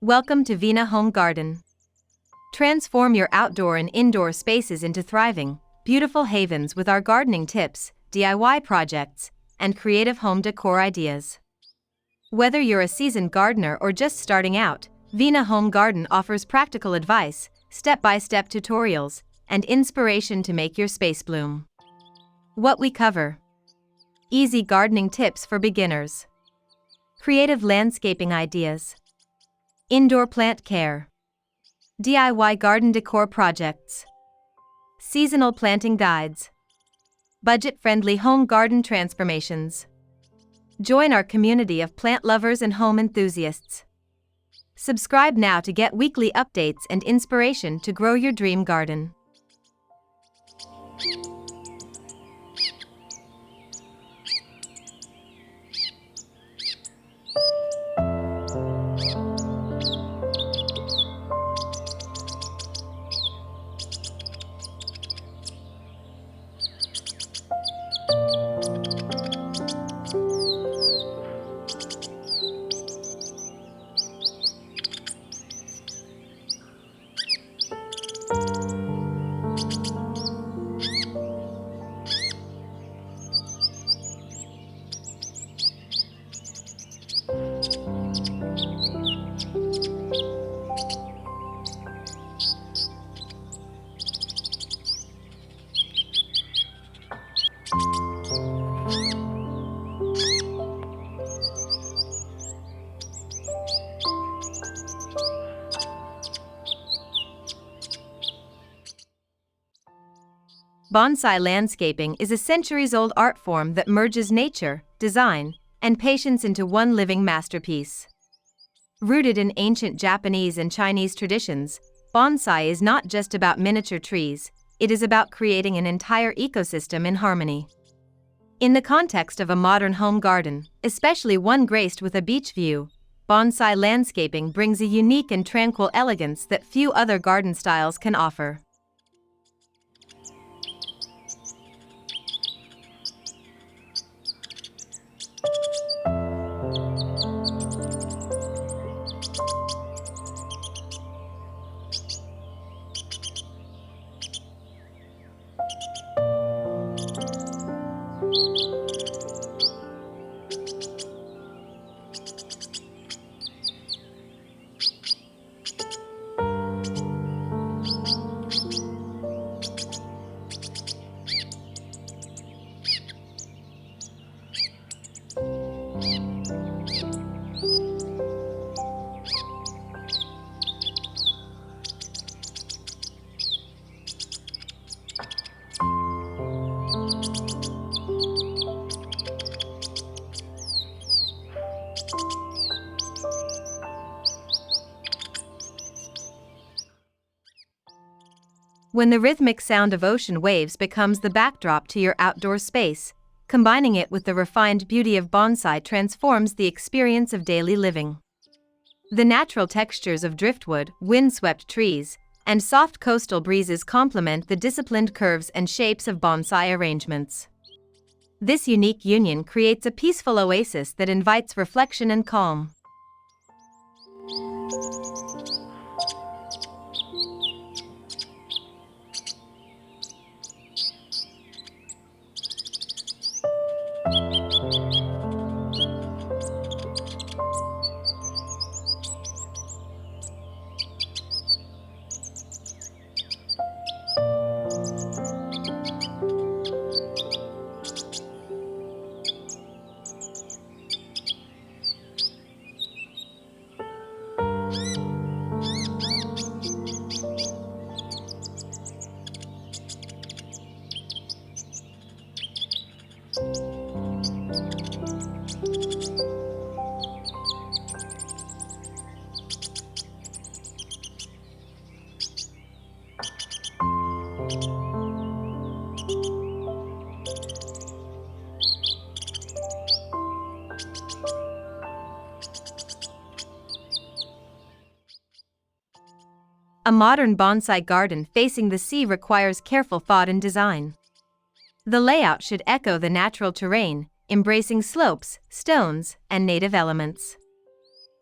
Welcome to Vina Home Garden. Transform your outdoor and indoor spaces into thriving, beautiful havens with our gardening tips, DIY projects, and creative home decor ideas. Whether you're a seasoned gardener or just starting out, Vina Home Garden offers practical advice, step-by-step tutorials, and inspiration to make your space bloom. What we cover: easy gardening tips for beginners, creative landscaping ideas, indoor plant care, DIY garden decor projects, seasonal planting guides, budget-friendly home garden transformations. Join our community of plant lovers and home enthusiasts. Subscribe now to get weekly updates and inspiration to grow your dream garden. Bonsai landscaping is a centuries-old art form that merges nature, design, and patience into one living masterpiece. Rooted in ancient Japanese and Chinese traditions, bonsai is not just about miniature trees, it is about creating an entire ecosystem in harmony. In the context of a modern home garden, especially one graced with a beach view, bonsai landscaping brings a unique and tranquil elegance that few other garden styles can offer. When the rhythmic sound of ocean waves becomes the backdrop to your outdoor space, combining it with the refined beauty of bonsai transforms the experience of daily living. The natural textures of driftwood, windswept trees, and soft coastal breezes complement the disciplined curves and shapes of bonsai arrangements. This unique union creates a peaceful oasis that invites reflection and calm. A modern bonsai garden facing the sea requires careful thought and design. The layout should echo the natural terrain, embracing slopes, stones, and native elements.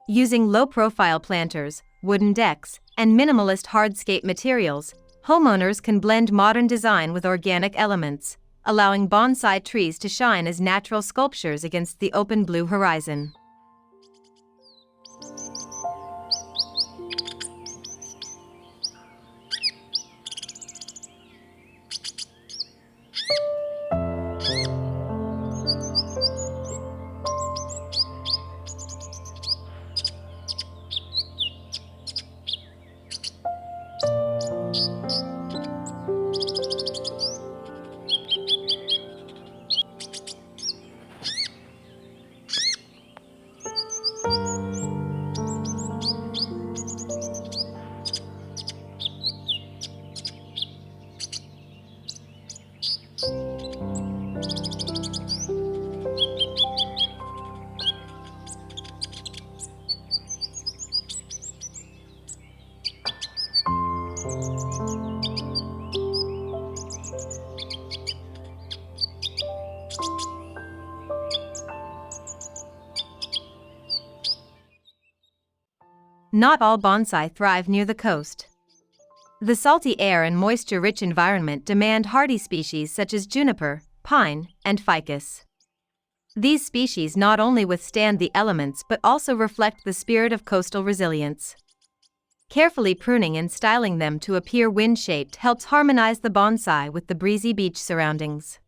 Using low-profile planters, wooden decks, and minimalist hardscape materials, homeowners can blend modern design with organic elements, allowing bonsai trees to shine as natural sculptures against the open blue horizon. Not all bonsai thrive near the coast. The salty air and moisture-rich environment demand hardy species such as juniper, pine, and ficus. These species not only withstand the elements but also reflect the spirit of coastal resilience. Carefully pruning and styling them to appear wind-shaped helps harmonize the bonsai with the breezy beach surroundings.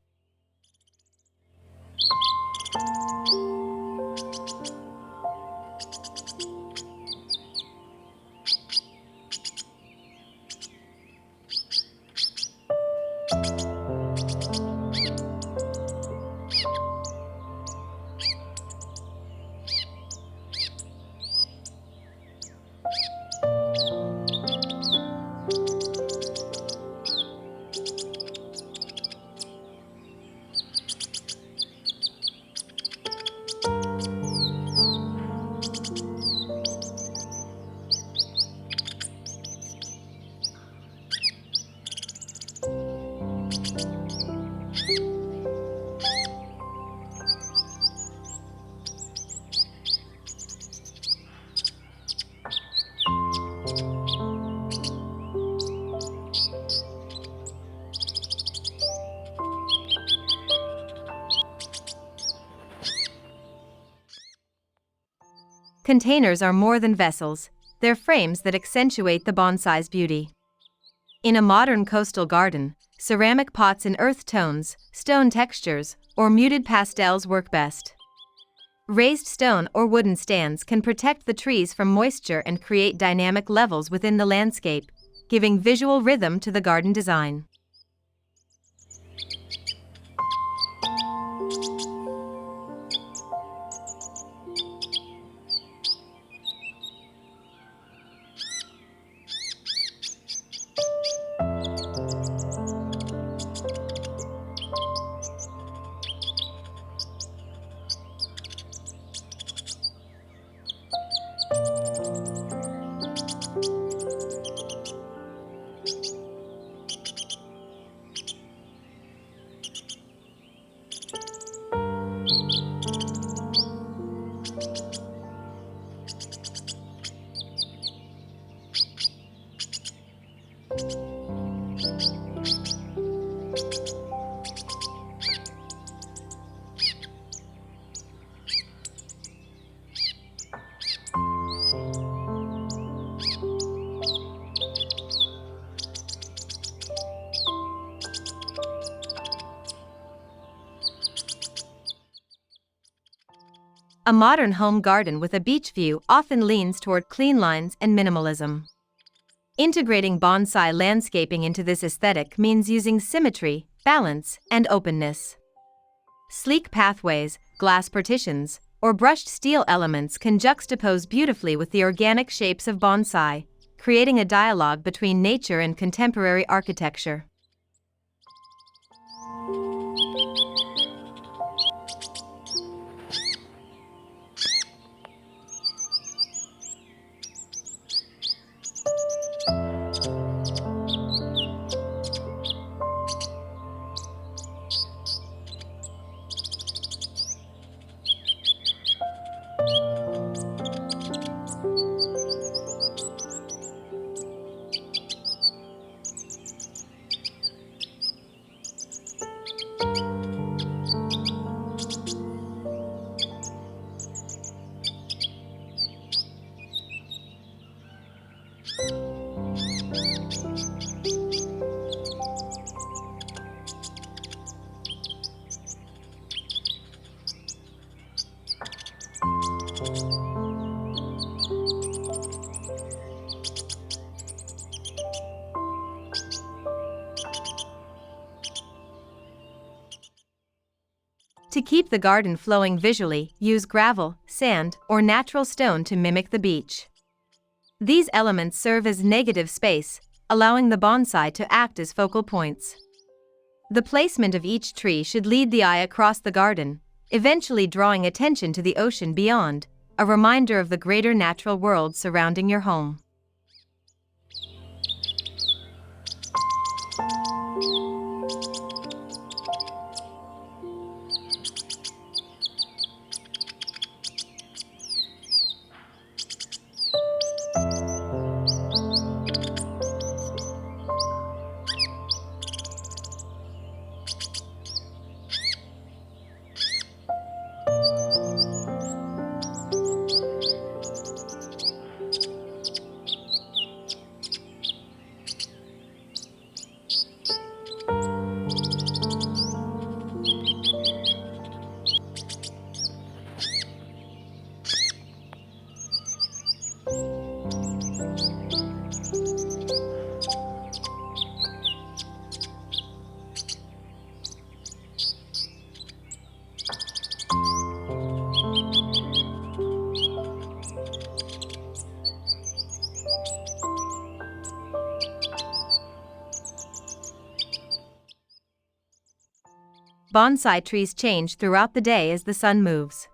Containers are more than vessels, they're frames that accentuate the bonsai's beauty. In a modern coastal garden, ceramic pots in earth tones, stone textures, or muted pastels work best. Raised stone or wooden stands can protect the trees from moisture and create dynamic levels within the landscape, giving visual rhythm to the garden design. A modern home garden with a beach view often leans toward clean lines and minimalism. Integrating bonsai landscaping into this aesthetic means using symmetry, balance, and openness. Sleek pathways, glass partitions, or brushed steel elements can juxtapose beautifully with the organic shapes of bonsai, creating a dialogue between nature and contemporary architecture. To keep the garden flowing visually, use gravel, sand, or natural stone to mimic the beach. These elements serve as negative space, allowing the bonsai to act as focal points. The placement of each tree should lead the eye across the garden, eventually drawing attention to the ocean beyond, a reminder of the greater natural world surrounding your home. Bonsai trees change throughout the day as the sun moves.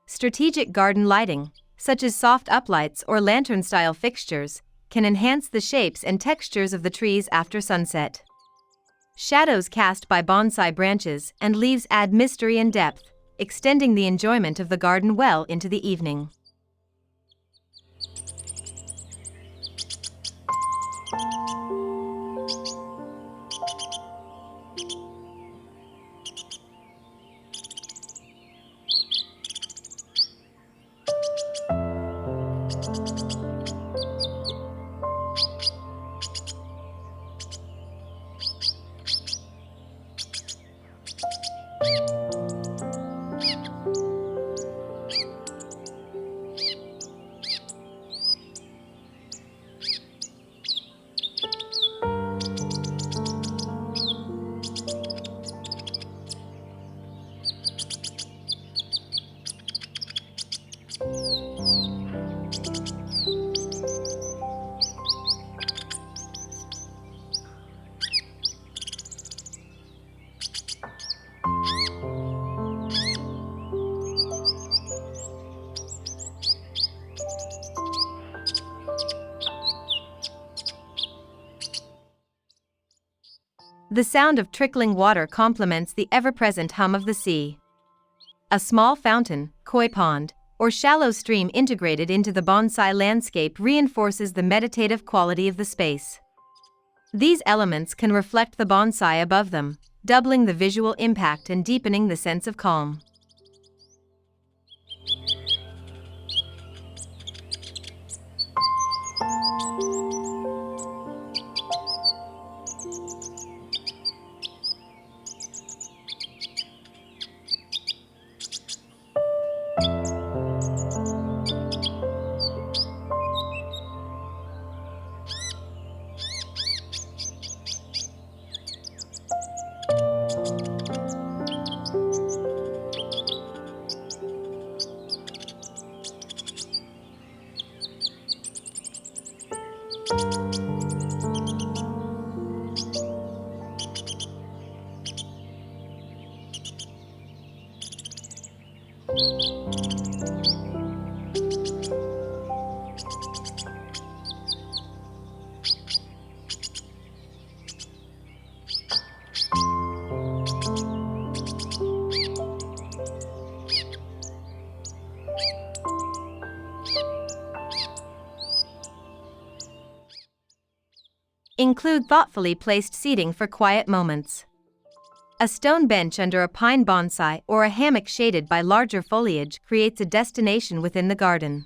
Strategic garden lighting, such as soft uplights or lantern-style fixtures, can enhance the shapes and textures of the trees after sunset. Shadows cast by bonsai branches and leaves add mystery and depth, extending the enjoyment of the garden well into the evening. The sound of trickling water complements the ever-present hum of the sea. A small fountain, koi pond, or shallow stream integrated into the bonsai landscape reinforces the meditative quality of the space. These elements can reflect the bonsai above them, doubling the visual impact and deepening the sense of calm. Include thoughtfully placed seating for quiet moments. A stone bench under a pine bonsai or a hammock shaded by larger foliage creates a destination within the garden.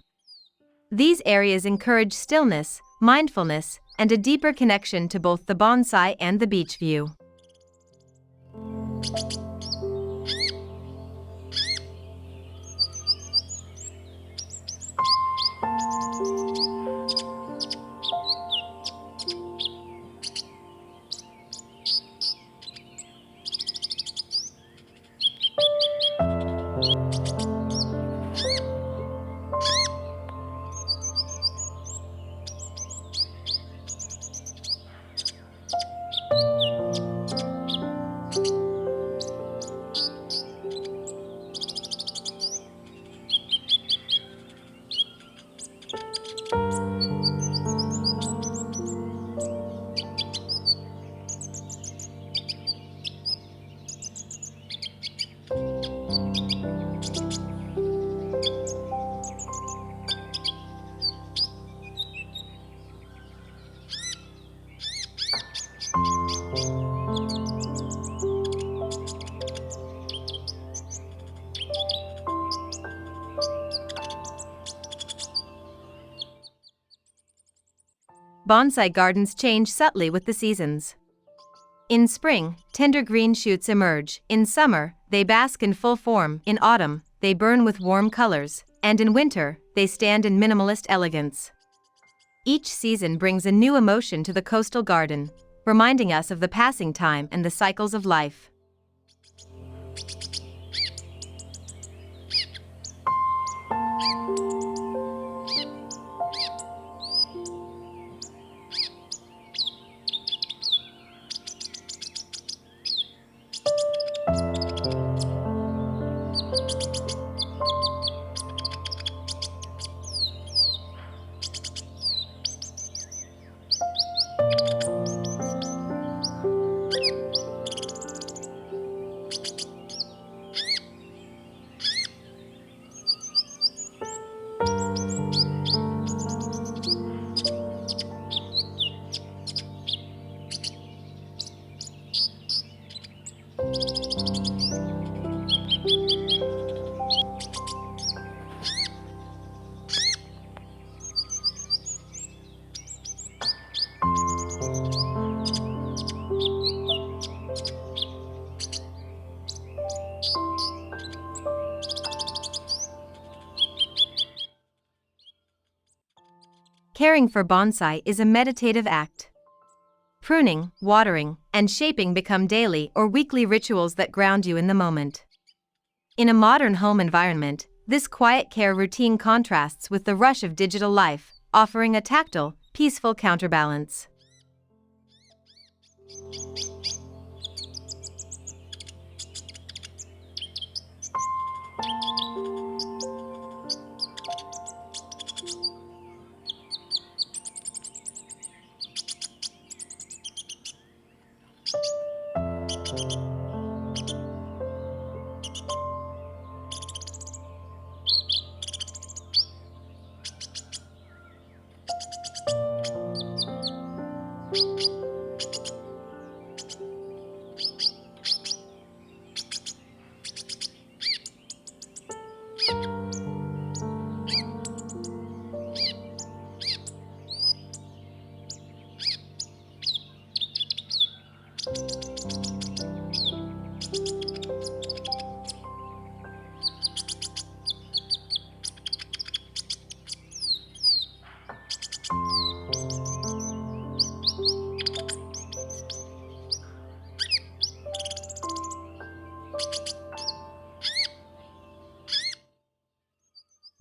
These areas encourage stillness, mindfulness, and a deeper connection to both the bonsai and the beach view. Bonsai gardens change subtly with the seasons. In spring, tender green shoots emerge. In summer, they bask in full form. In autumn, they burn with warm colors. And in winter, they stand in minimalist elegance. Each season brings a new emotion to the coastal garden, reminding us of the passing time and the cycles of life. Caring for bonsai is a meditative act. Pruning, watering, and shaping become daily or weekly rituals that ground you in the moment. In a modern home environment, this quiet care routine contrasts with the rush of digital life, offering a tactile, peaceful counterbalance.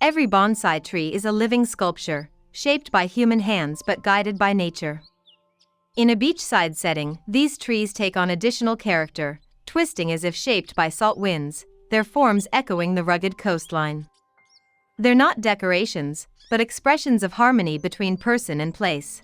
Every bonsai tree is a living sculpture, shaped by human hands but guided by nature. In a beachside setting, these trees take on additional character, twisting as if shaped by salt winds, their forms echoing the rugged coastline. They're not decorations, but expressions of harmony between person and place.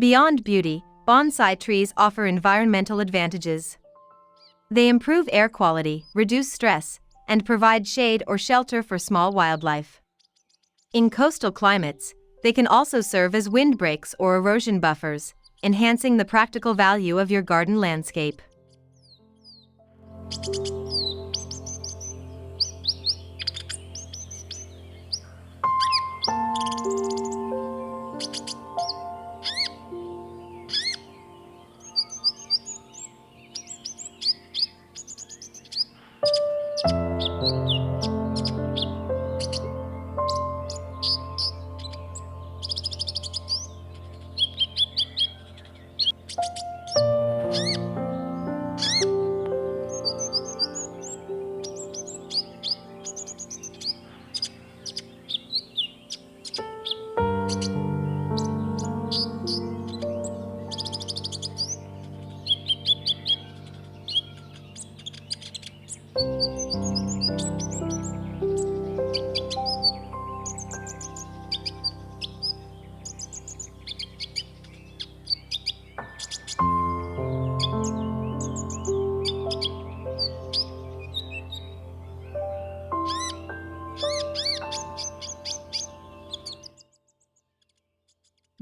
Beyond beauty, bonsai trees offer environmental advantages. They improve air quality, reduce stress, and provide shade or shelter for small wildlife. In coastal climates, They can also serve as windbreaks or erosion buffers, enhancing the practical value of your garden landscape.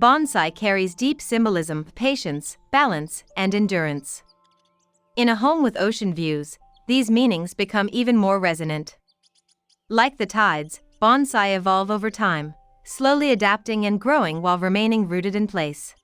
Bonsai carries deep symbolism, patience, balance, and endurance. In a home with ocean views, these meanings become even more resonant. Like the tides, bonsai evolve over time, slowly adapting and growing while remaining rooted in place.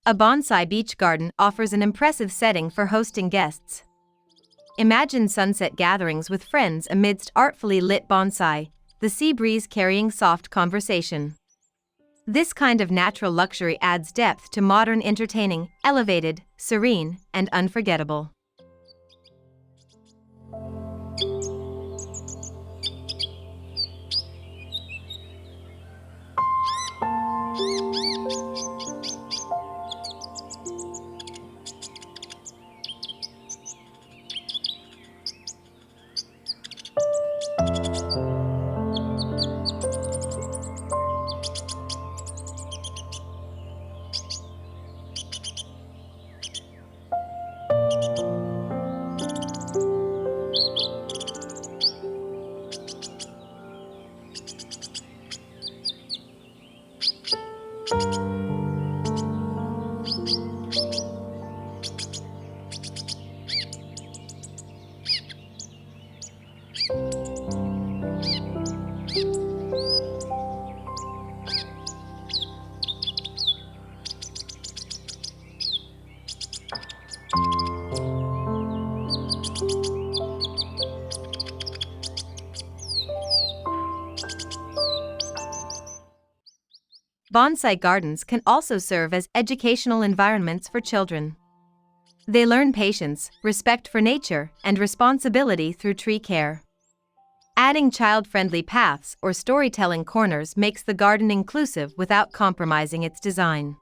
A bonsai beach garden offers an impressive setting for hosting guests. Imagine sunset gatherings with friends amidst artfully lit bonsai, the sea breeze carrying soft conversation. This kind of natural luxury adds depth to modern entertaining, elevated, serene, and unforgettable. Bonsai gardens can also serve as educational environments for children. They learn patience, respect for nature, and responsibility through tree care. Adding child-friendly paths or storytelling corners makes the garden inclusive without compromising its design.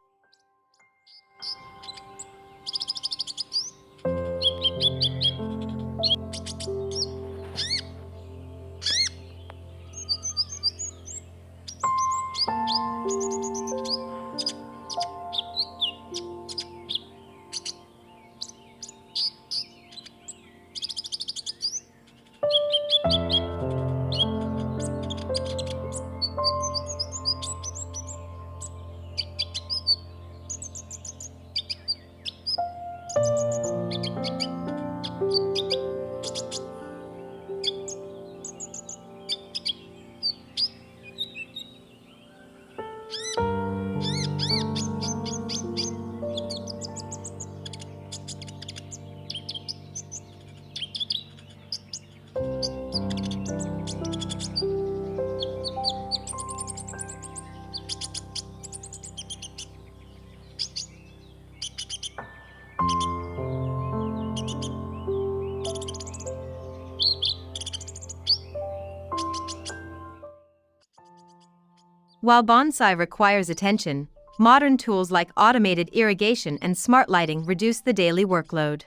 While bonsai requires attention, modern tools like automated irrigation and smart lighting reduce the daily workload.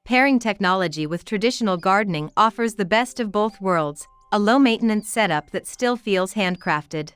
Pairing technology with traditional gardening offers the best of both worlds, a low-maintenance setup that still feels handcrafted.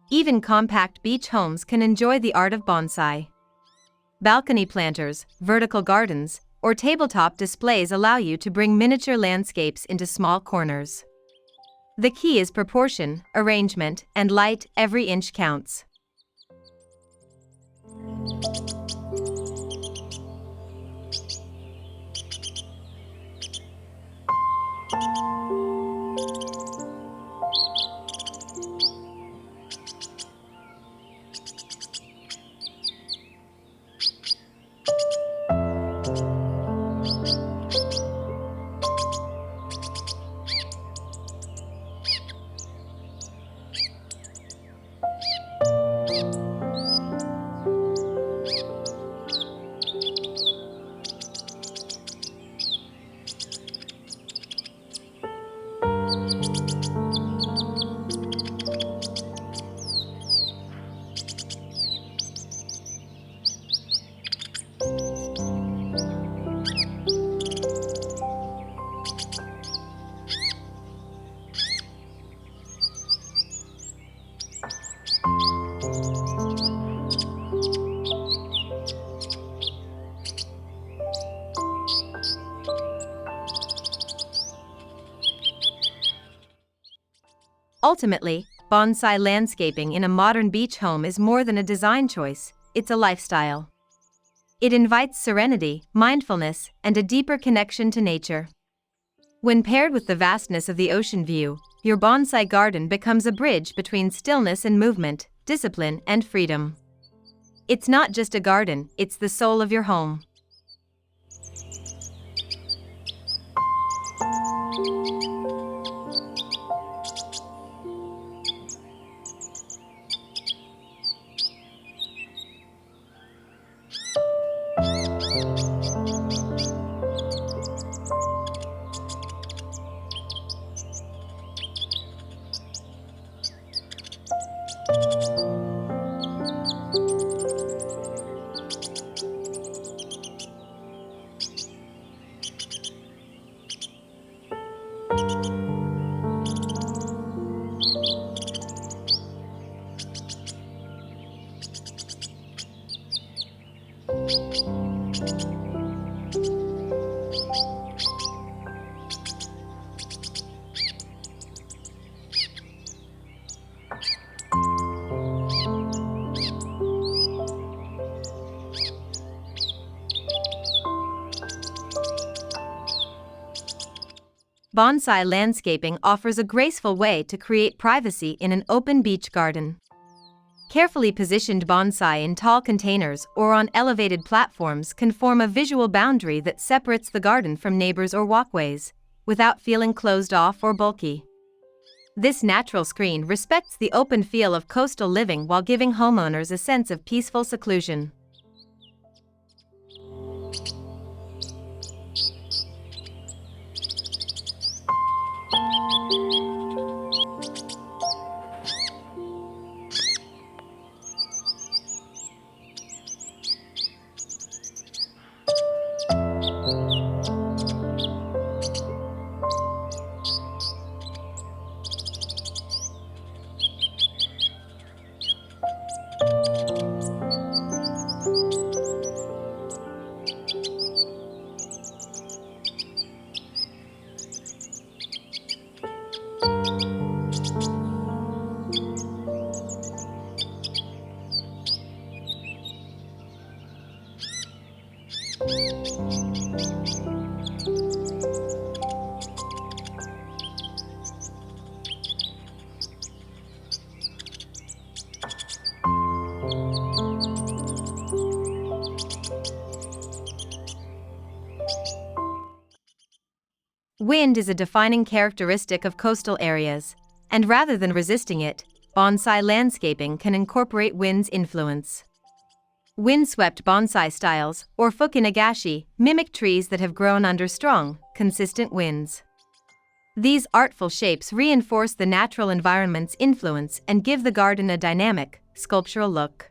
Even compact beach homes can enjoy the art of bonsai. Balcony planters, vertical gardens, or tabletop displays allow you to bring miniature landscapes into small corners. The key is proportion, arrangement, and light. Every inch counts. Ultimately, bonsai landscaping in a modern beach home is more than a design choice, it's a lifestyle. It invites serenity, mindfulness, and a deeper connection to nature. When paired with the vastness of the ocean view, your bonsai garden becomes a bridge between stillness and movement, discipline and freedom. It's not just a garden, it's the soul of your home. Bonsai landscaping offers a graceful way to create privacy in an open beach garden. Carefully positioned bonsai in tall containers or on elevated platforms can form a visual boundary that separates the garden from neighbors or walkways, without feeling closed off or bulky. This natural screen respects the open feel of coastal living while giving homeowners a sense of peaceful seclusion. Wind is a defining characteristic of coastal areas, and rather than resisting it, bonsai landscaping can incorporate wind's influence. Windswept bonsai styles, or fukinagashi, mimic trees that have grown under strong, consistent winds. These artful shapes reinforce the natural environment's influence and give the garden a dynamic, sculptural look.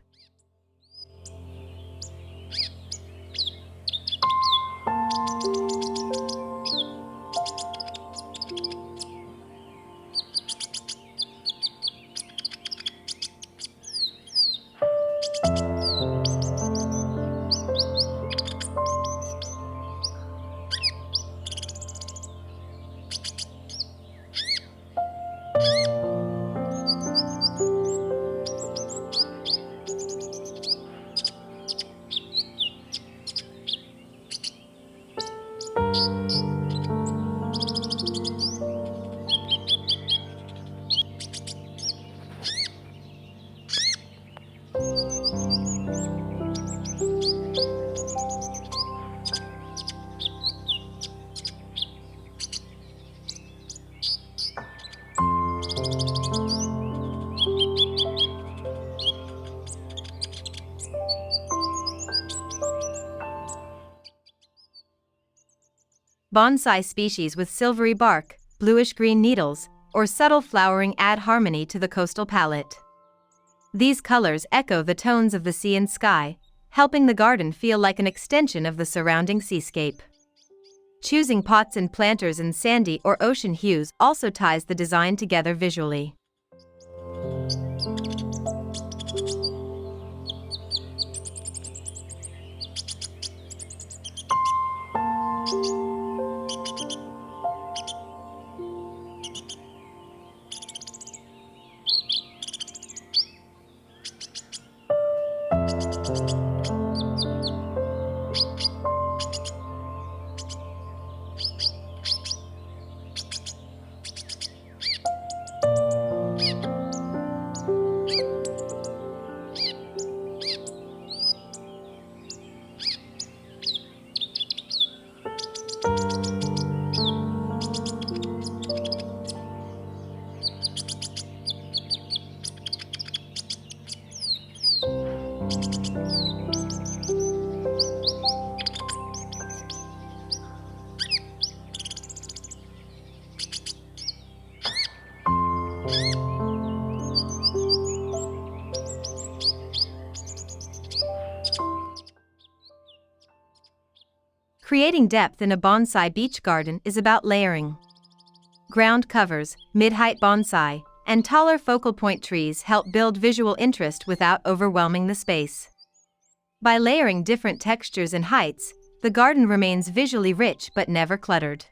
Bonsai species with silvery bark, bluish-green needles, or subtle flowering add harmony to the coastal palette. These colors echo the tones of the sea and sky, helping the garden feel like an extension of the surrounding seascape. Choosing pots and planters in sandy or ocean hues also ties the design together visually. Creating depth in a bonsai beach garden is about layering. Ground covers, mid-height bonsai, and taller focal point trees help build visual interest without overwhelming the space. By layering different textures and heights, the garden remains visually rich but never cluttered.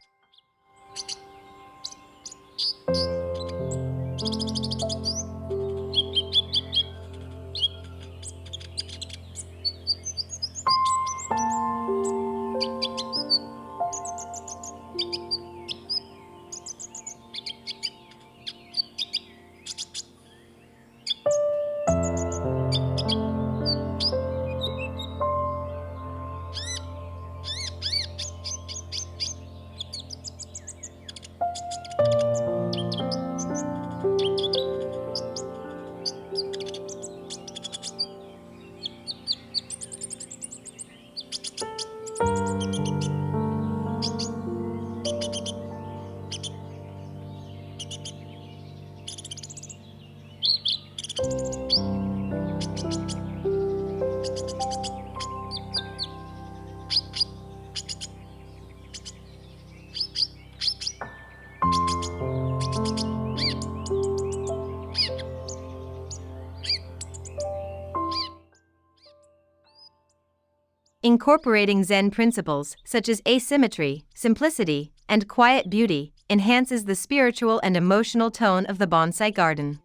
Incorporating Zen principles, such as asymmetry, simplicity, and quiet beauty, enhances the spiritual and emotional tone of the bonsai garden.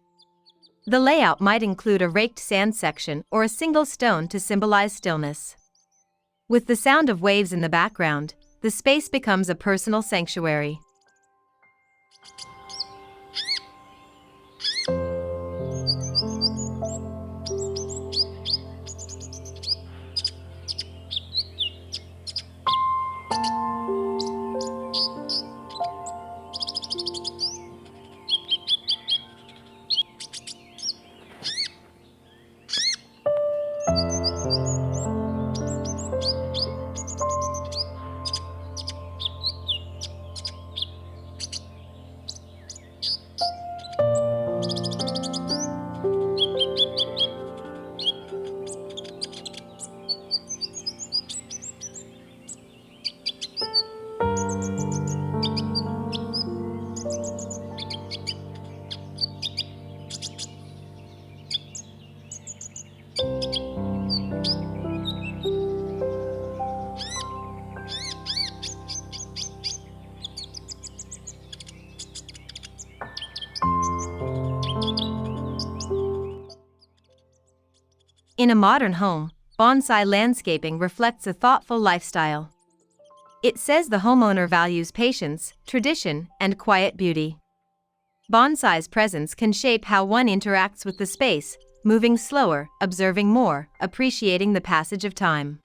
The layout might include a raked sand section or a single stone to symbolize stillness. With the sound of waves in the background, the space becomes a personal sanctuary. In a modern home, bonsai landscaping reflects a thoughtful lifestyle. It says the homeowner values patience, tradition, and quiet beauty. Bonsai's presence can shape how one interacts with the space, moving slower, observing more, appreciating the passage of time.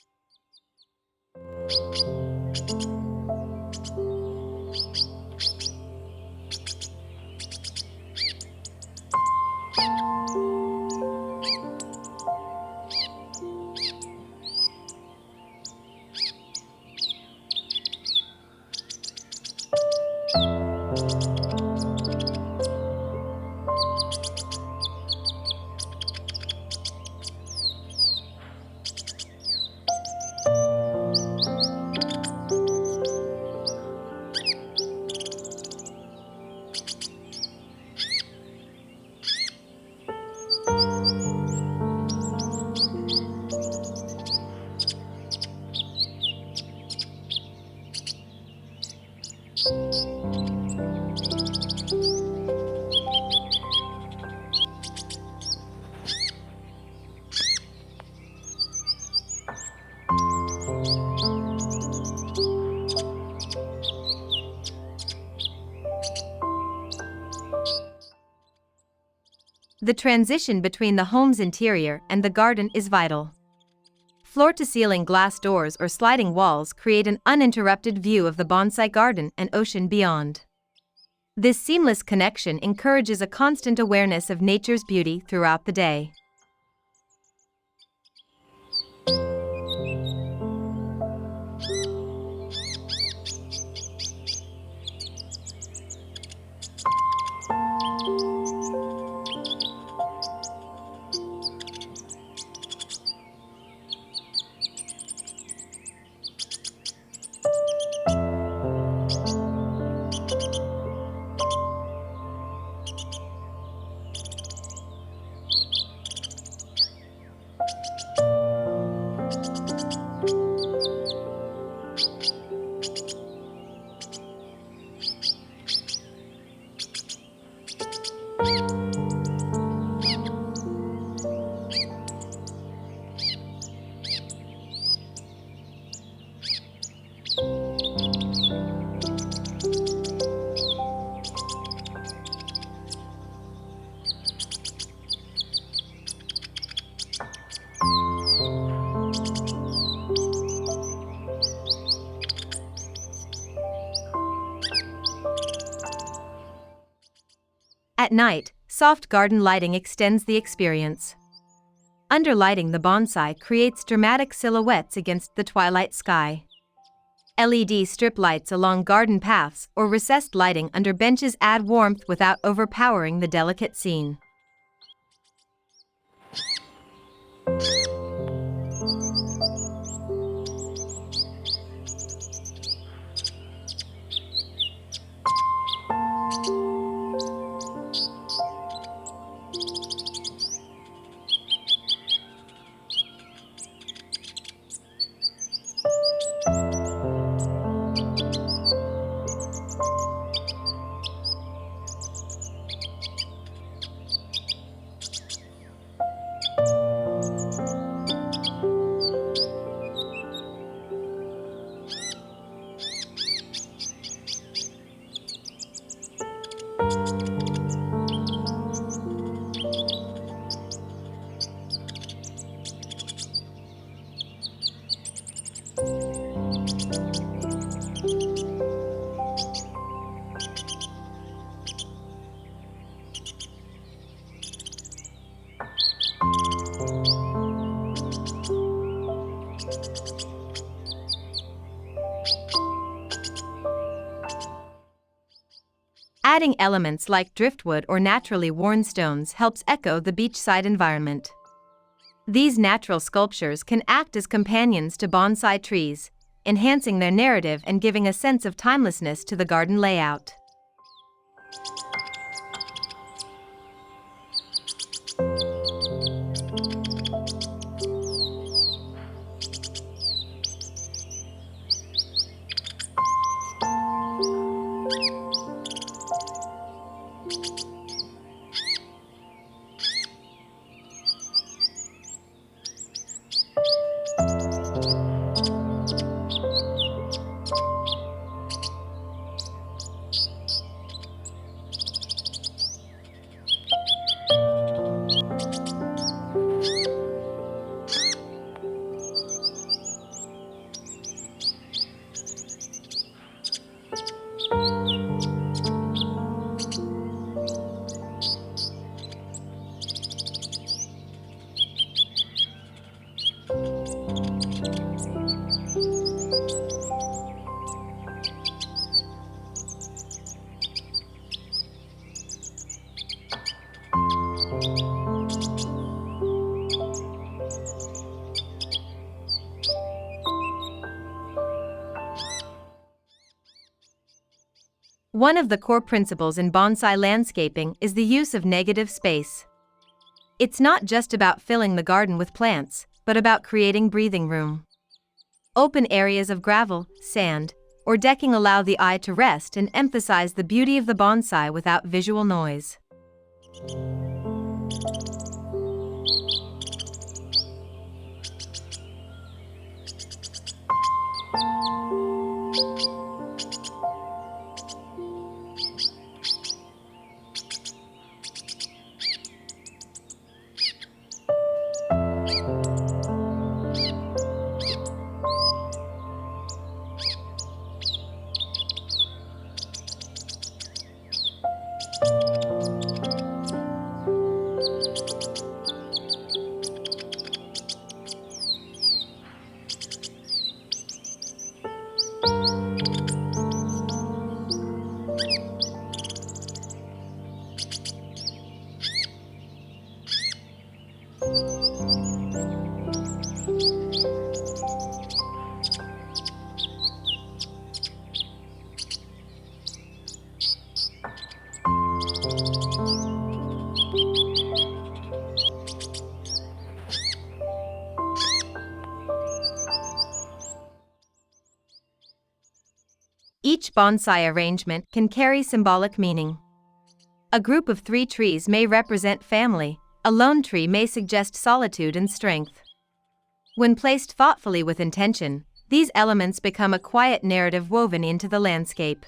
The transition between the home's interior and the garden is vital. Floor-to-ceiling glass doors or sliding walls create an uninterrupted view of the bonsai garden and ocean beyond. This seamless connection encourages a constant awareness of nature's beauty throughout the day. At night, soft garden lighting extends the experience. Underlighting the bonsai creates dramatic silhouettes against the twilight sky. LED strip lights along garden paths or recessed lighting under benches add warmth without overpowering the delicate scene. Adding elements like driftwood or naturally worn stones helps echo the beachside environment. These natural sculptures can act as companions to bonsai trees, enhancing their narrative and giving a sense of timelessness to the garden layout. One of the core principles in bonsai landscaping is the use of negative space. It's not just about filling the garden with plants, but about creating breathing room. Open areas of gravel, sand, or decking allow the eye to rest and emphasize the beauty of the bonsai without visual noise. Each bonsai arrangement can carry symbolic meaning. A group of 3 trees may represent family, a lone tree may suggest solitude and strength. When placed thoughtfully with intention, these elements become a quiet narrative woven into the landscape.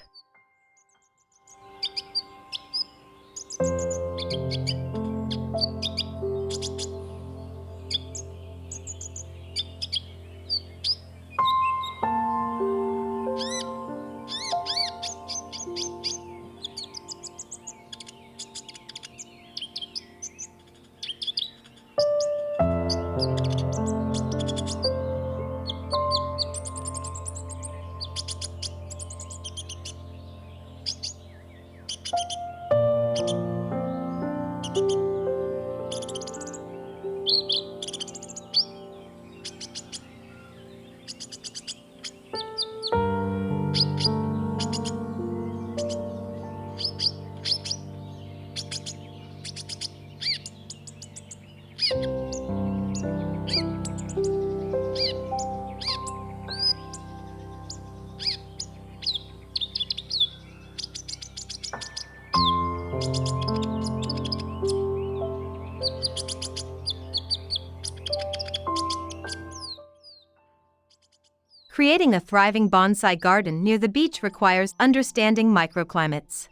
Creating a thriving bonsai garden near the beach requires understanding microclimates.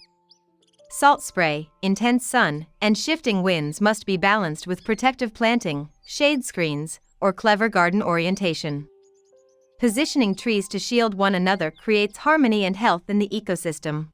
Salt spray, intense sun, and shifting winds must be balanced with protective planting, shade screens, or clever garden orientation. Positioning trees to shield one another creates harmony and health in the ecosystem.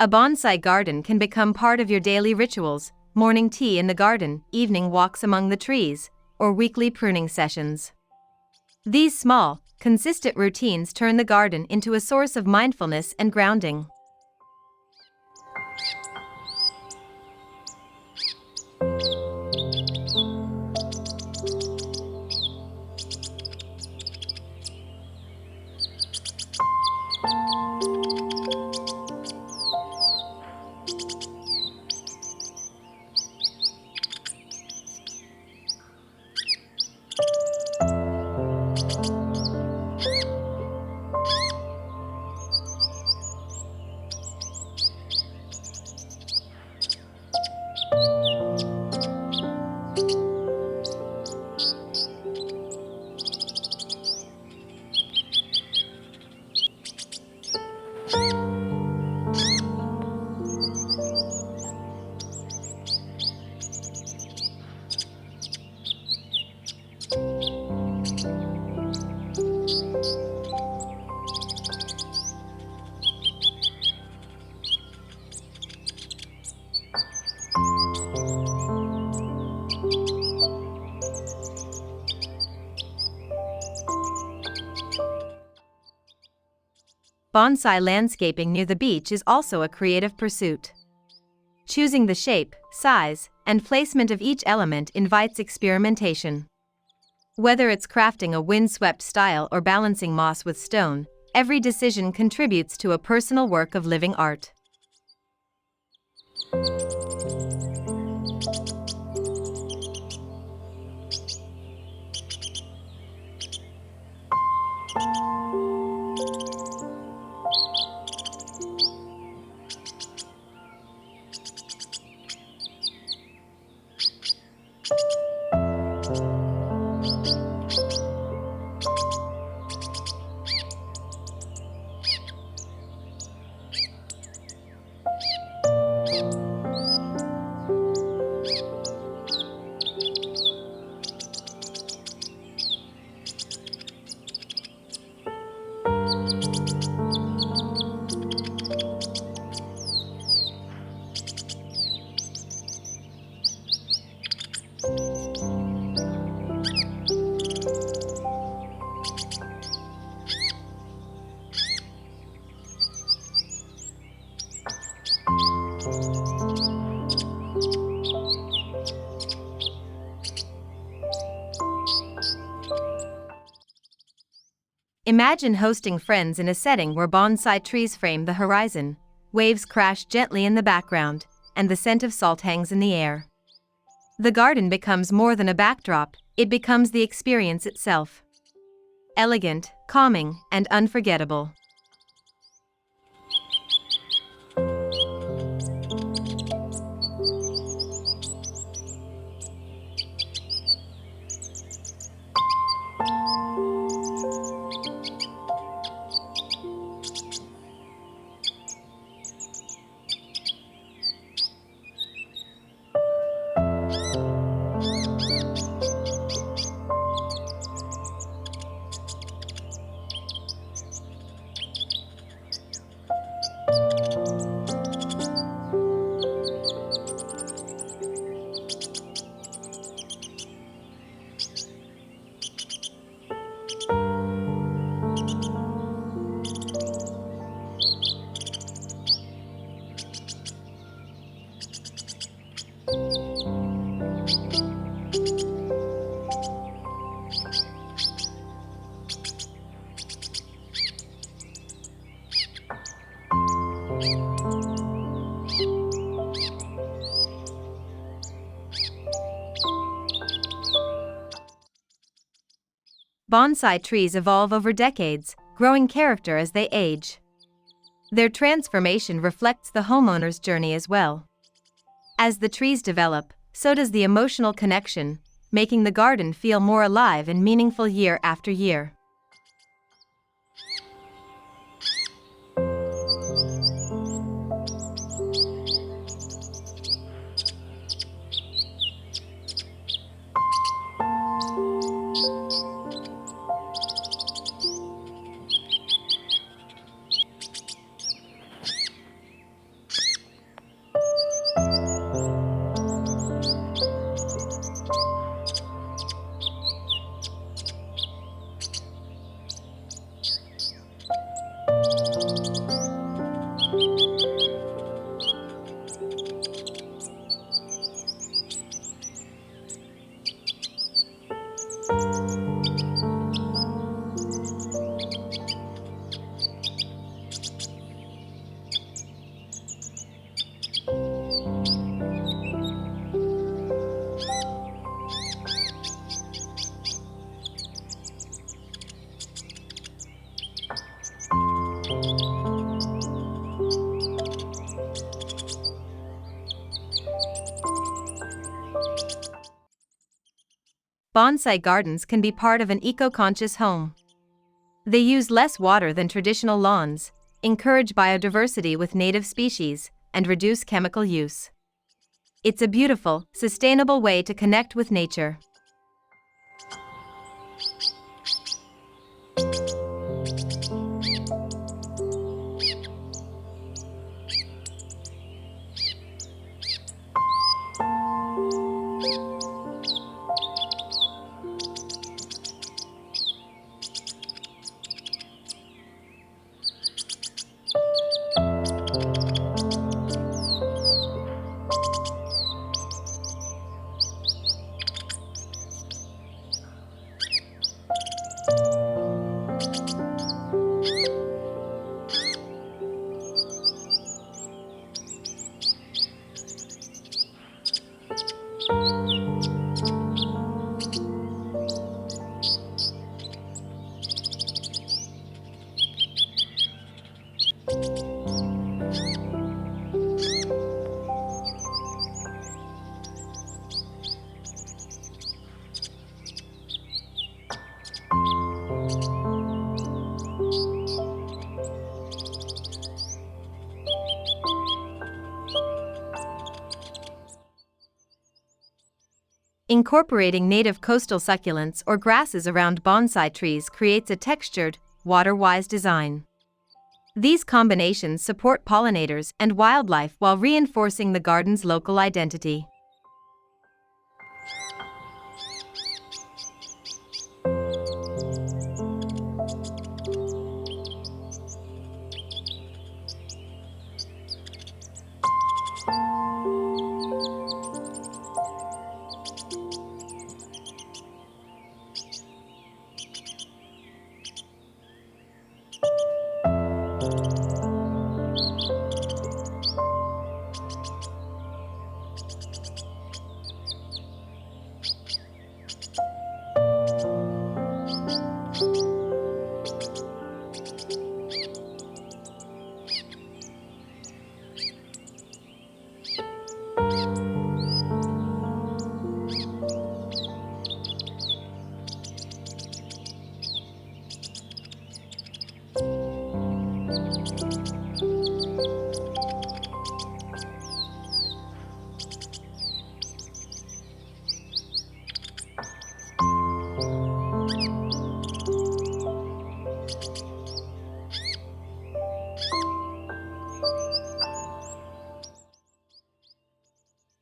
A bonsai garden can become part of your daily rituals, morning tea in the garden, evening walks among the trees, or weekly pruning sessions. These small, consistent routines turn the garden into a source of mindfulness and grounding. Bonsai landscaping near the beach is also a creative pursuit. Choosing the shape, size, and placement of each element invites experimentation. Whether it's crafting a windswept style or balancing moss with stone, every decision contributes to a personal work of living art. Imagine hosting friends in a setting where bonsai trees frame the horizon, waves crash gently in the background, and the scent of salt hangs in the air. The garden becomes more than a backdrop, it becomes the experience itself. Elegant, calming, and unforgettable. Bonsai trees evolve over decades, growing character as they age. Their transformation reflects the homeowner's journey as well. As the trees develop, so does the emotional connection, making the garden feel more alive and meaningful year after year. bonsai gardens can be part of an eco-conscious home. They use less water than traditional lawns, encourage biodiversity with native species, and reduce chemical use. It's a beautiful, sustainable way to connect with nature. Incorporating native coastal succulents or grasses around bonsai trees creates a textured, water-wise design. These combinations support pollinators and wildlife while reinforcing the garden's local identity.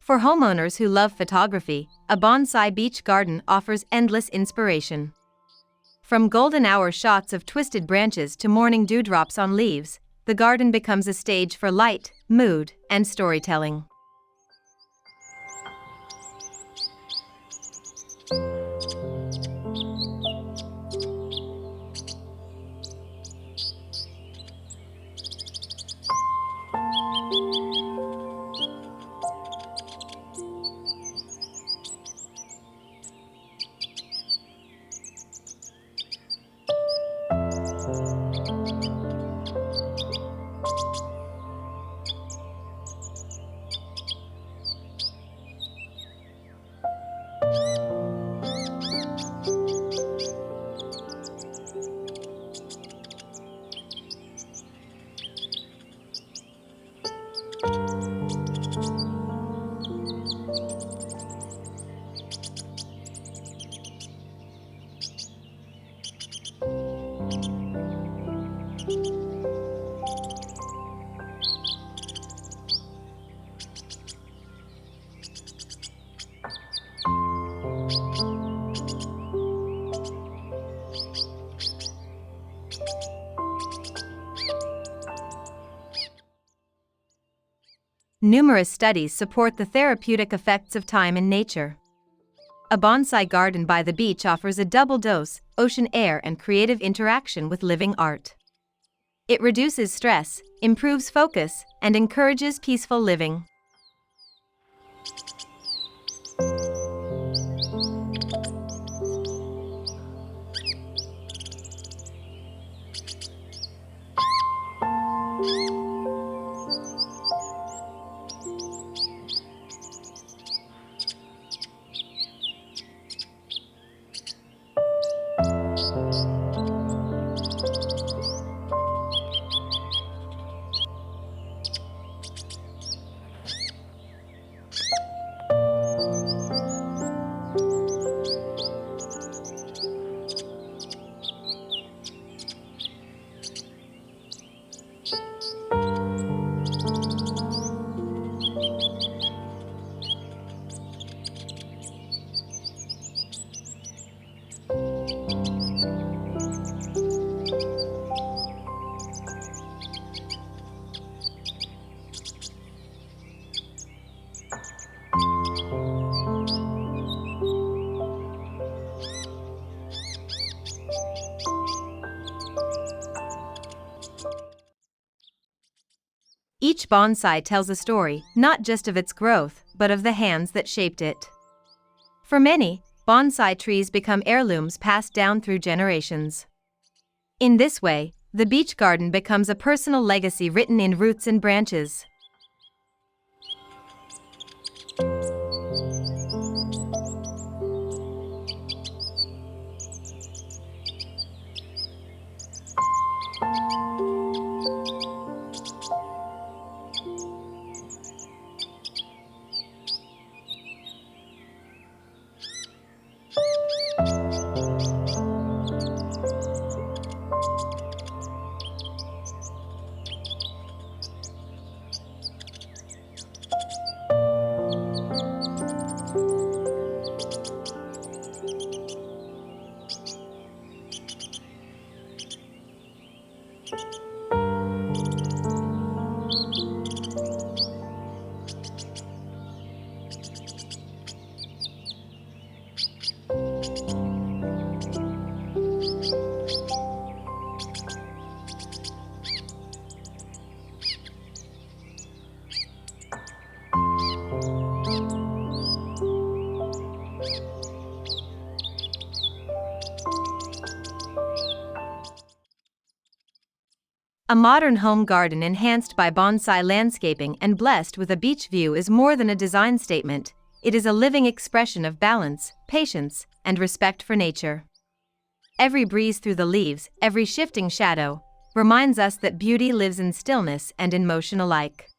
For homeowners who love photography, a bonsai beach garden offers endless inspiration. From golden hour shots of twisted branches to morning dewdrops on leaves, the garden becomes a stage for light, mood, and storytelling. Numerous studies support the therapeutic effects of time in nature. A bonsai garden by the beach offers a double dose: ocean air and creative interaction with living art. It reduces stress, improves focus, and encourages peaceful living. Each bonsai tells a story, not just of its growth, but of the hands that shaped it. For many, bonsai trees become heirlooms passed down through generations. In this way, the beach garden becomes a personal legacy written in roots and branches. A modern home garden enhanced by bonsai landscaping and blessed with a beach view is more than a design statement, it is a living expression of balance, patience, and respect for nature. Every breeze through the leaves, every shifting shadow, reminds us that beauty lives in stillness and in motion alike.